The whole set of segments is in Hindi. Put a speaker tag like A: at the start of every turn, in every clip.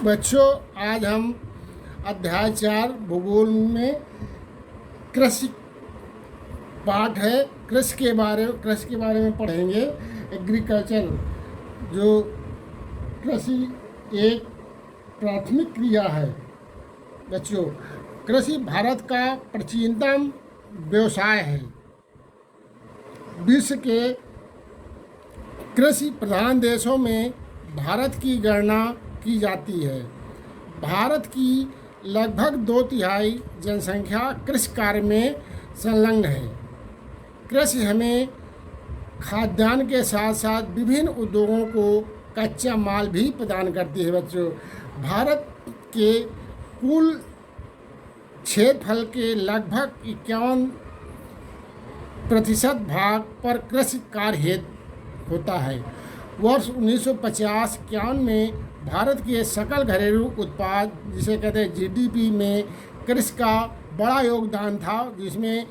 A: बच्चों, आज हम अध्याय 4 भूगोल में कृषि पाठ है। कृषि के बारे में पढ़ेंगे। एग्रीकल्चर, जो कृषि एक प्राथमिक क्रिया है। बच्चों, कृषि भारत का प्राचीनतम व्यवसाय है। विश्व के कृषि प्रधान देशों में भारत की गणना की जाती है। भारत की लगभग 2/3 जनसंख्या कृषि कार्य में संलग्न है। कृषि हमें खाद्यान्न के साथ साथ विभिन्न उद्योगों को कच्चा माल भी प्रदान करती है। बच्चों, भारत के कुल क्षेत्रफल के लगभग 51% भाग पर कृषि कार्य होता है। वर्ष 1950-51 में भारत के सकल घरेलू उत्पाद, जिसे कहते हैं जीडीपी, में कृषि का बड़ा योगदान था, जिसमें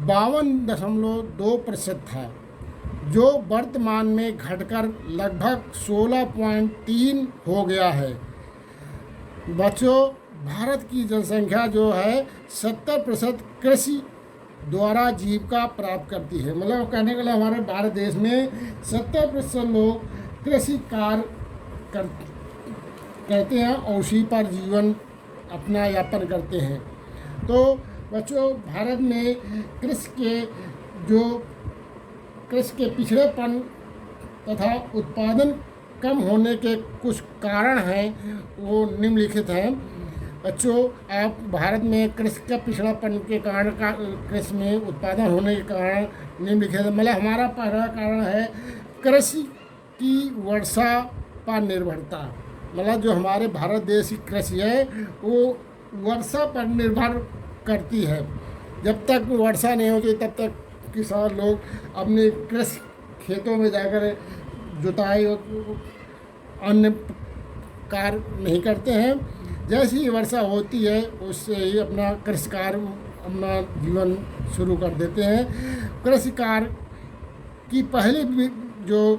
A: 52.2% था, जो वर्तमान में घटकर लगभग 16.3 हो गया है। बच्चों, भारत की जनसंख्या जो है 70% कृषि द्वारा जीविका प्राप्त करती है। मतलब कहने के लिए हमारे भारत देश में 70% लोग कृषि कार्य करते हैं और उसी पर जीवन अपना यापन करते हैं। तो बच्चों, भारत में कृषि के पिछड़ेपन तथा उत्पादन कम होने के कुछ कारण हैं, वो निम्नलिखित हैं। बच्चों, आप भारत में कृषि का पिछड़ापन के कारण कृषि में उत्पादन होने के कारण निम्नलिखित है। मतलब हमारा पहला कारण है कृषि की वर्षा पर निर्भरता। मतलब जो हमारे भारत देश की कृषि है वो वर्षा पर निर्भर करती है। जब तक वर्षा नहीं होती तब तक किसान लोग अपने कृषि खेतों में जाकर जुताई और अन्य कार्य नहीं करते हैं। जैसे ही वर्षा होती है उससे ही अपना कृषि कार्य, अपना जीवन शुरू कर देते हैं। कृषि कार्य की पहली जो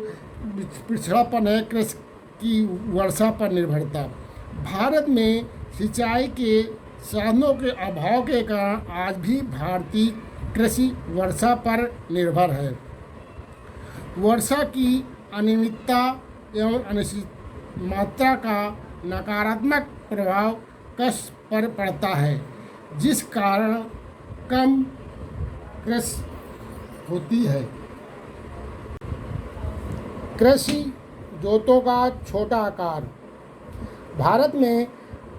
A: पिछड़ापन है कृषि की वर्षा पर निर्भरता। भारत में सिंचाई के साधनों के अभाव के कारण आज भी भारतीय कृषि वर्षा पर निर्भर है। वर्षा की अनियमितता एवं अनिश्चित मात्रा का नकारात्मक प्रभाव कृषि पर पड़ता है, जिस कारण कम कृषि होती है। कृषि जोतों का छोटा आकार। भारत में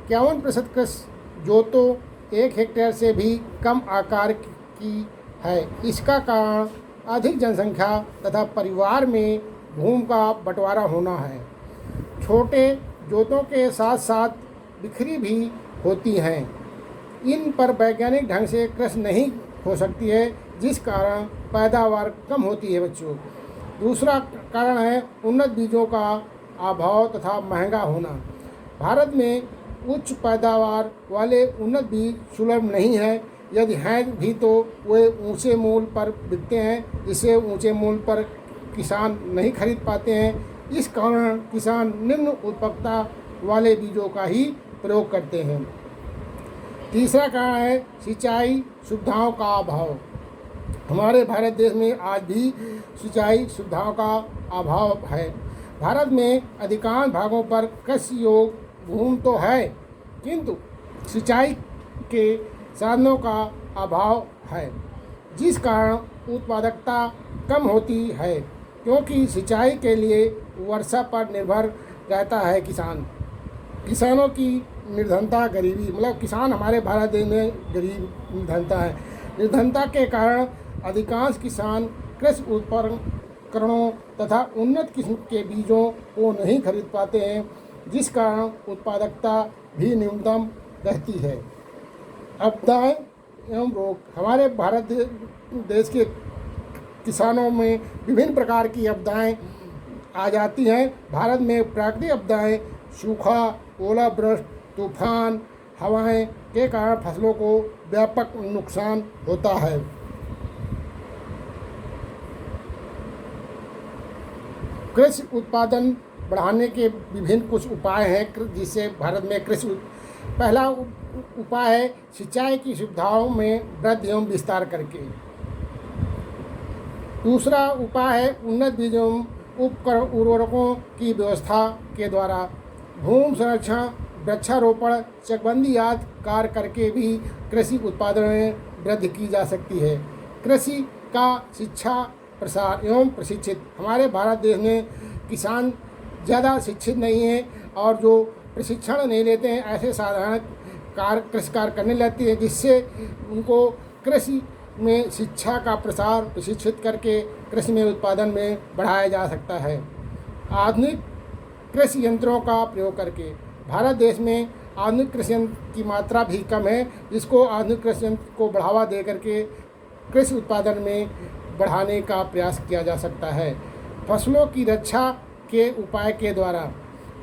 A: 51% कृषि जोतों 1 हेक्टेयर से भी कम आकार की है। इसका कारण अधिक जनसंख्या तथा परिवार में भूमि का बंटवारा होना है। छोटे जोतों के साथ साथ बिखरी भी होती हैं। इन पर वैज्ञानिक ढंग से कृषि नहीं हो सकती है, जिस कारण पैदावार कम होती है। बच्चों, दूसरा कारण है उन्नत बीजों का अभाव तथा महंगा होना। भारत में उच्च पैदावार वाले उन्नत बीज सुलभ नहीं है। यदि हैं भी तो वे ऊंचे मूल्य पर बिकते हैं, जिससे ऊंचे मूल्य पर किसान नहीं खरीद पाते हैं। इस कारण किसान निम्न उत्पादकता वाले बीजों का ही प्रयोग करते हैं। तीसरा कारण है सिंचाई सुविधाओं का अभाव। हमारे भारत देश में आज भी सिंचाई सुविधाओं का अभाव है। भारत में अधिकांश भागों पर कृषि योग्य भूमि तो है, किंतु सिंचाई के साधनों का अभाव है, जिस कारण उत्पादकता कम होती है, क्योंकि सिंचाई के लिए वर्षा पर निर्भर रहता है किसानों की निर्धनता, गरीबी। मतलब किसान हमारे भारत देश में गरीब निर्धनता है। निर्धनता के कारण अधिकांश किसान कृषि उपकरणों तथा उन्नत किस्म के बीजों को नहीं खरीद पाते हैं, जिस कारण उत्पादकता भी न्यूनतम रहती है। आपदाएं एवं रोग। हमारे भारत देश के किसानों में विभिन्न प्रकार की आपदाएं आ जाती हैं। भारत में प्राकृतिक आपदाएं सूखा, ओलावृष्टि, तूफान, हवाएं के कारण फसलों को व्यापक नुकसान होता है। कृषि उत्पादन बढ़ाने के विभिन्न कुछ उपाय हैं जिससे भारत में कृषि पहला उपाय है सिंचाई की सुविधाओं में वृद्धि एवं विस्तार करके। दूसरा उपाय है उन्नत बीज एवं उपकरण उर्वरकों की व्यवस्था के द्वारा। भूमि संरक्षण, वृक्षारोपण, चकबंदी आदि कार्य करके भी कृषि उत्पादन में वृद्धि की जा सकती है। कृषि का शिक्षा, प्रसार एवं प्रशिक्षित। हमारे भारत देश में किसान ज़्यादा शिक्षित नहीं हैं और जो प्रशिक्षण नहीं लेते हैं ऐसे साधारण कृषि कार्य करने लगती है, जिससे उनको कृषि में शिक्षा का प्रसार प्रशिक्षित करके कृषि में उत्पादन में बढ़ाया जा सकता है। आधुनिक कृषि यंत्रों का प्रयोग करके भारत देश में आधुनिक कृषि यंत्र की मात्रा भी कम है, जिसको आधुनिक कृषि यंत्र को बढ़ावा दे करके कृषि उत्पादन में बढ़ाने का प्रयास किया जा सकता है। फसलों की रक्षा के उपाय के द्वारा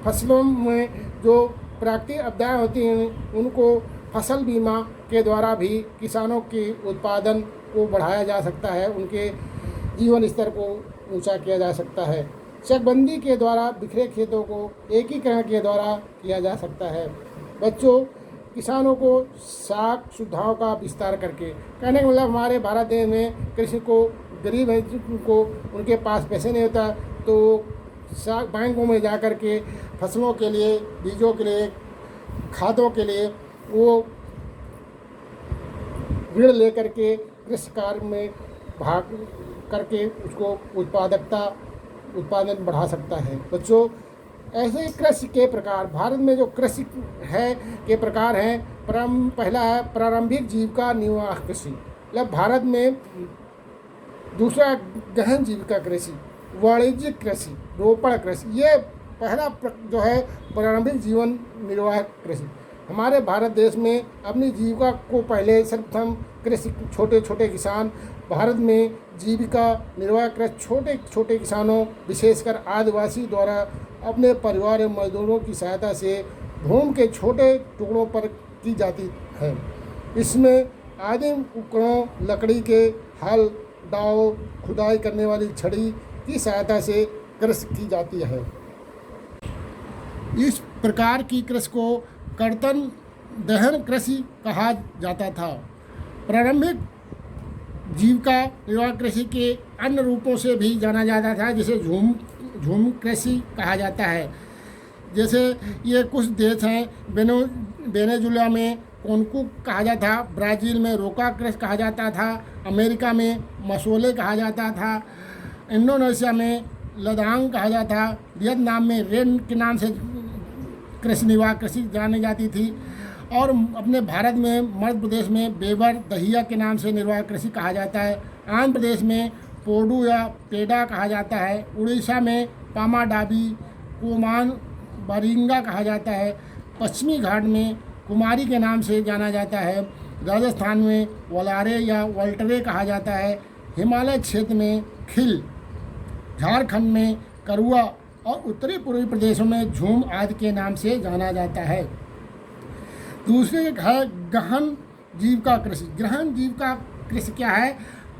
A: फसलों में जो प्राकृतिक आपदाएं होती हैं उनको फसल बीमा के द्वारा भी किसानों के उत्पादन को बढ़ाया जा सकता है, उनके जीवन स्तर को ऊंचा किया जा सकता है। चकबंदी के द्वारा बिखरे खेतों को एकीकरण के द्वारा किया जा सकता है। बच्चों, किसानों को साख सुविधाओं का विस्तार करके, कहने का मतलब हमारे भारत देश में कृषि को गरीब है को उनके पास पैसे नहीं होता तो बैंकों में जा कर के फसलों के लिए, बीजों के लिए, खादों के लिए वो ऋण लेकर के कृषि कार्य में भाग करके उसको उत्पादन बढ़ा सकता है। बच्चों, ऐसे ही कृषि के प्रकार भारत में जो कृषि है के प्रकार हैं। पहला है प्रारंभिक जीविका निर्वाह कृषि, मतलब भारत में। दूसरा गहन जीविका कृषि, वाणिज्यिक कृषि, रोपण कृषि। ये पहला जो है प्रारंभिक जीवन निर्वाह कृषि। हमारे भारत देश में अपनी जीविका को पहले सर्वप्रथम कृषि छोटे छोटे किसान भारत में जीविका निर्वाह कृषि छोटे छोटे किसानों विशेषकर आदिवासी द्वारा अपने परिवार एवं मजदूरों की सहायता से भूमि के छोटे टुकड़ों पर की जाती है। इसमें आदिम उपकरणों लकड़ी के हल, दाव, खुदाई करने वाली छड़ी की सहायता से कृषि की जाती है। इस प्रकार की कृषि को कर्तन दहन कृषि कहा जाता था। प्रारंभिक जीविका निर्वाह कृषि के अन्य रूपों से भी जाना जाता था, जिसे झूम कृषि कहा जाता है। जैसे ये कुछ देश हैं, वेनेजुला में कोनकू कहा जाता था, ब्राज़ील में रोका कृषि कहा जाता था, अमेरिका में मसोले कहा जाता था, इंडोनेशिया में लदांग कहा जाता था, वियतनाम में रेन के नाम से कृषि निर्वाह कृषि जानी जाती थी, और अपने भारत में मध्य प्रदेश में बेबर दहिया के नाम से निर्वाह कृषि कहा जाता है। आंध्र प्रदेश में पोडू या पेडा कहा जाता है। उड़ीसा में पामाडाबी, कोमान बारिंगा कहा जाता है। पश्चिमी घाट में कुमारी के नाम से जाना जाता है। राजस्थान में वलारे या वल्टरे कहा जाता है। हिमालय क्षेत्र में खिल, झारखंड में करुआ और उत्तरी पूर्वी प्रदेशों में झूम आदि के नाम से जाना जाता है। दूसरी है गहन जीविका कृषि। गहन जीविका कृषि क्या है?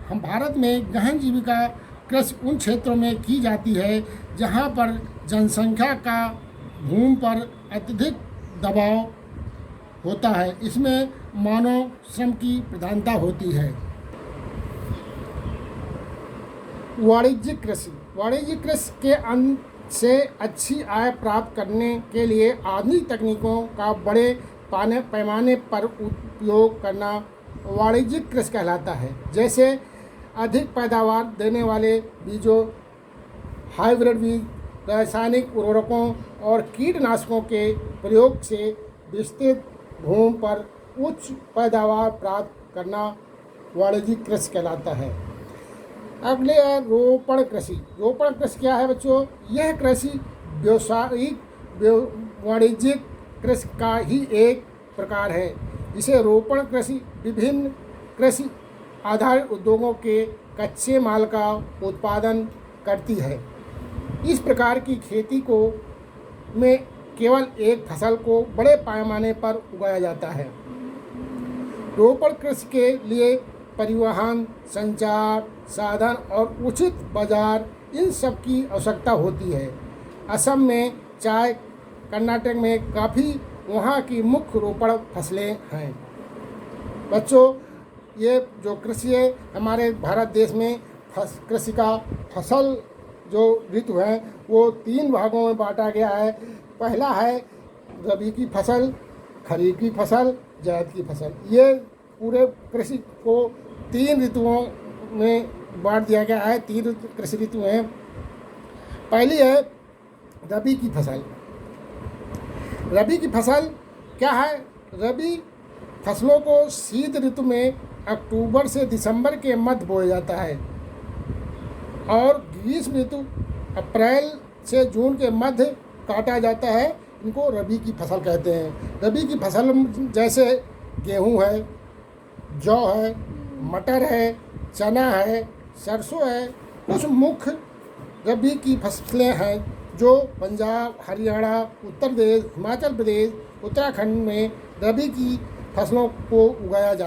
A: हम भारत में गहन जीविका कृषि उन क्षेत्रों में की जाती है जहाँ पर जनसंख्या का भूमि पर अत्यधिक दबाव होता है। इसमें मानव श्रम की प्रधानता होती है। वाणिज्यिक कृषि। वाणिज्यिक कृषि के से अच्छी आय प्राप्त करने के लिए आधुनिक तकनीकों का बड़े पैमाने पर उपयोग करना वाणिज्यिक कृषि कहलाता है। जैसे अधिक पैदावार देने वाले बीजों, हाइब्रिड बीज, रासायनिक उर्वरकों और कीटनाशकों के प्रयोग से विस्तृत भूमि पर उच्च पैदावार प्राप्त करना वाणिज्यिक कृषि कहलाता है। अगले है रोपण कृषि। रोपण कृषि क्या है बच्चों? यह कृषि व्यावसायिक वाणिज्यिक कृषि का ही एक प्रकार है। इसे रोपण कृषि विभिन्न कृषि आधारित उद्योगों के कच्चे माल का उत्पादन करती है। इस प्रकार की खेती को में केवल एक फसल को बड़े पैमाने पर उगाया जाता है। रोपण कृषि के लिए परिवहन, संचार साधन और उचित बाजार, इन सब की आवश्यकता होती है। असम में चाय, कर्नाटक में कॉफ़ी वहाँ की मुख्य रोपण फसलें हैं। बच्चों, ये जो कृषि है हमारे भारत देश में कृषि का फसल जो ऋतु है वो 3 भागों में बांटा गया है। पहला है रबी की फसल, खरीफ की फसल, जायद की फसल। ये पूरे कृषि को 3 ऋतुओं में बांट दिया गया है। 3 कृषि ऋतु हैं। पहली है रबी की फसल। रबी की फसल क्या है? रबी फसलों को शीत ऋतु में अक्टूबर से दिसंबर के मध्य बोया जाता है और ग्रीष्म ऋतु अप्रैल से जून के मध्य काटा जाता है। इनको रबी की फसल कहते हैं। रबी की फसल जैसे गेहूं है, जौ है, मटर है, चना है, सरसों है। कुछ मुख्य रबी की फसलें हैं जो पंजाब, हरियाणा, उत्तर प्रदेश, हिमाचल प्रदेश, उत्तराखंड में रबी की फसलों को उगाया जाता है।